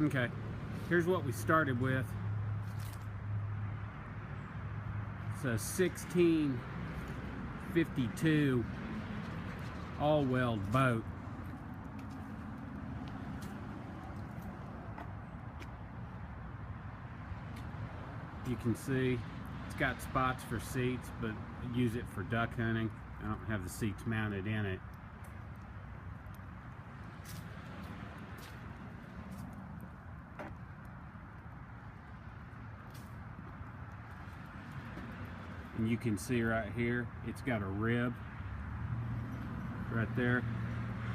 Okay, here's what we started with. It's a 1652 all-weld boat. You can see it's got spots for seats, but I use it for duck hunting. I don't have the seats mounted in it. And you can see right here, it's got a rib right there.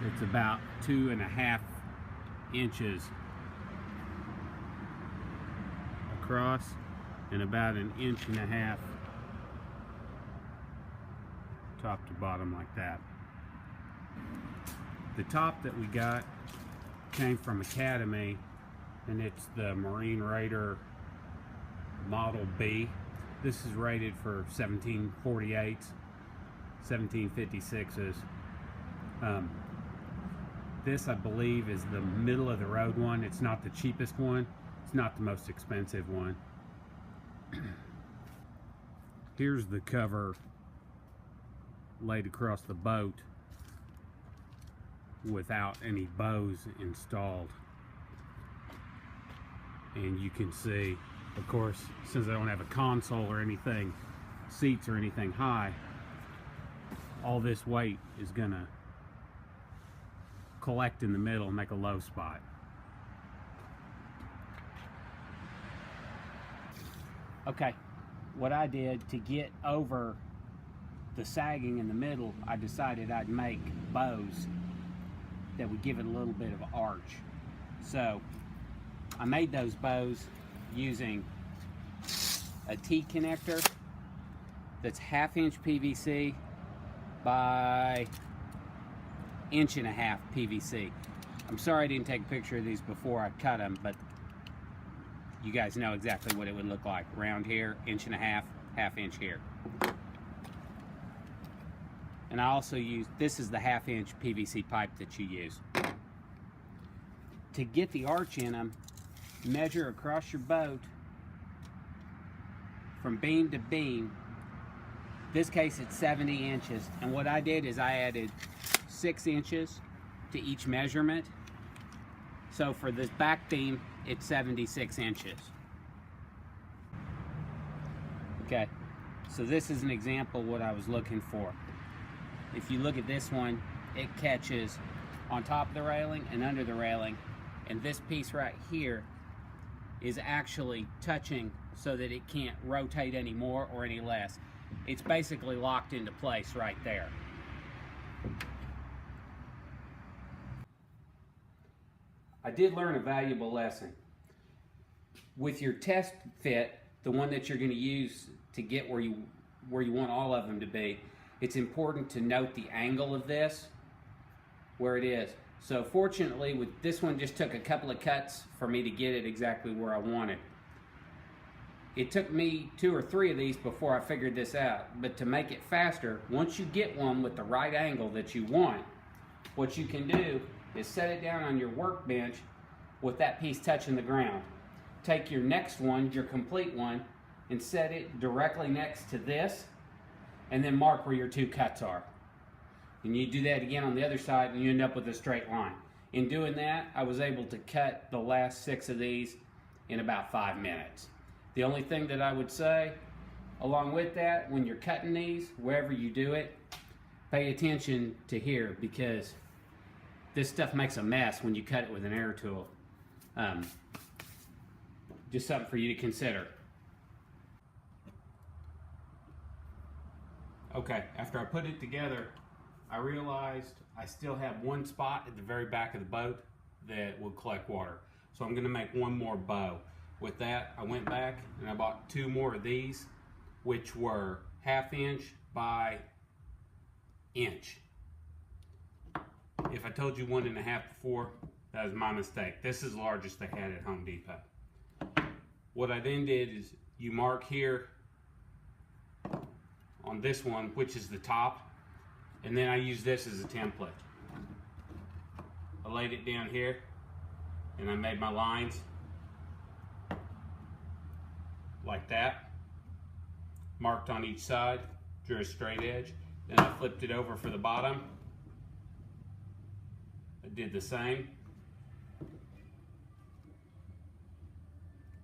It's about 2.5 inches across and about 1.5 inches top to bottom, like that. The top that we got came from Academy, and it's the Marine Raider Model B. This is rated for 1748s, 1756s. This, I believe, is the middle of the road one. It's not the cheapest one. It's not the most expensive one. Here's the cover laid across the boat without any bows installed. And you can see, of course, since I don't have a console or anything, seats or anything high, all this weight is gonna collect in the middle and make a low spot. Okay, what I did to get over the sagging in the middle, I decided I'd make bows that would give it a little bit of arch. So I made those bows using a T-connector that's 1/2 inch PVC by 1.5 inch PVC. I'm sorry I didn't take a picture of these before I cut them, but you guys know exactly what it would look like. Around here, 1.5 inch, 1/2 inch here. And I also use, this is the 1/2 inch PVC pipe that you use. To get the arch in them, measure across your boat from beam to beam. This case it's 70 inches. And what I did is I added 6 inches to each measurement. So for this back beam, it's 76 inches. Okay, so this is an example of what I was looking for. If you look at this one, it catches on top of the railing and under the railing, and this piece right here is actually touching so that it can't rotate any more or any less. It's basically locked into place right there. I did learn a valuable lesson. With your test fit, the one that you're going to use to get where you want all of them to be, it's important to note the angle of this, where it is. So fortunately, with this one, just took a couple of cuts for me to get it exactly where I wanted. It took me 2 or 3 of these before I figured this out. But to make it faster, once you get one with the right angle that you want, what you can do is set it down on your workbench with that piece touching the ground. Take your next one, your complete one, and set it directly next to this, and then mark where your 2 cuts are. And you do that again on the other side, and you end up with a straight line. In doing that, I was able to cut the last 6 of these in about 5 minutes. The only thing that I would say, along with that, when you're cutting these, wherever you do it, pay attention to here, because this stuff makes a mess when you cut it with an air tool. Just something for you to consider. Okay, after I put it together, I realized I still have one spot at the very back of the boat that will collect water. So I'm gonna make one more bow. With that, I went back and I bought 2 more of these, which were 1/2 inch by inch. If I told you 1.5 before, that was my mistake. This is the largest they had at Home Depot. What I then did is you mark here on this one, which is the top, and then I use this as a template. I laid it down here, and I made my lines like that, marked on each side, drew a straight edge. Then I flipped it over for the bottom. I did the same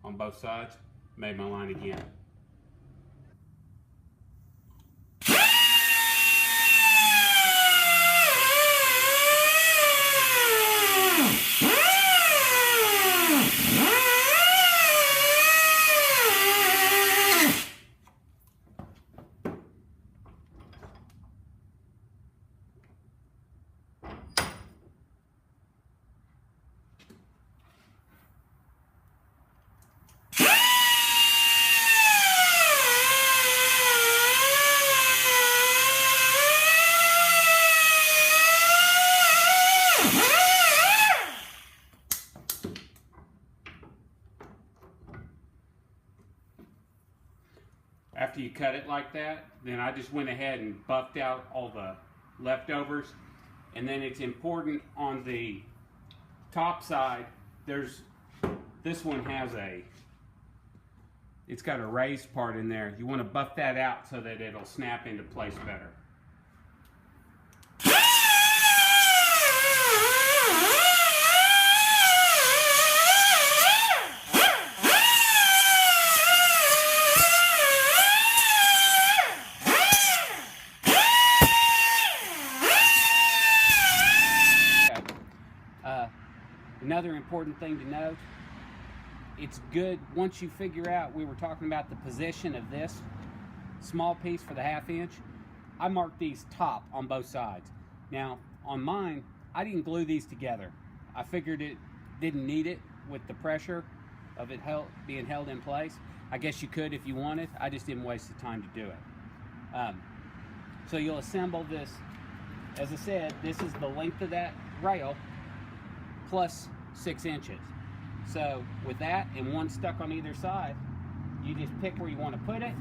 on both sides, made my line again. After you cut it like that, then I just went ahead and buffed out all the leftovers. And then it's important on the top side, this one has it's got a raised part in there. You want to buff that out so that it'll snap into place better. Another important thing to note, it's good once you figure out, we were talking about the position of this small piece for the 1/2 inch. I marked these top on both sides. Now on mine, I didn't glue these together. I figured it didn't need it with the pressure of it being held in place. I guess you could if you wanted. I just didn't waste the time to do it. So you'll assemble this. As I said, this is the length of that rail plus 6 inches. So with that and one stuck on either side, you just pick where you want to put it,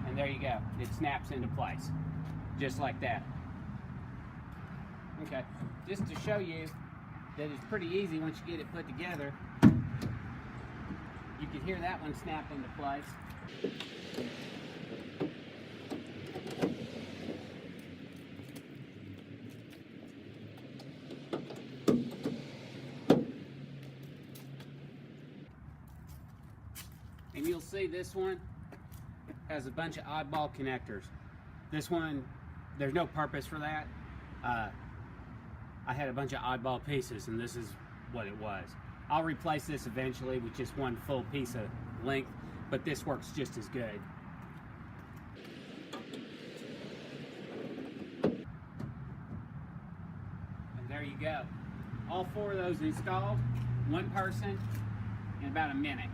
and there you go. It snaps into place, just like that. Okay, just to show you that it's pretty easy once you get it put together. You can hear that one snap into place. And you'll see this one has a bunch of oddball connectors. This one, there's no purpose for that. I had a bunch of oddball pieces, and this is what it was. I'll replace this eventually with just one full piece of length, but this works just as good. And there you go. All 4 of those installed, one person, in about a minute.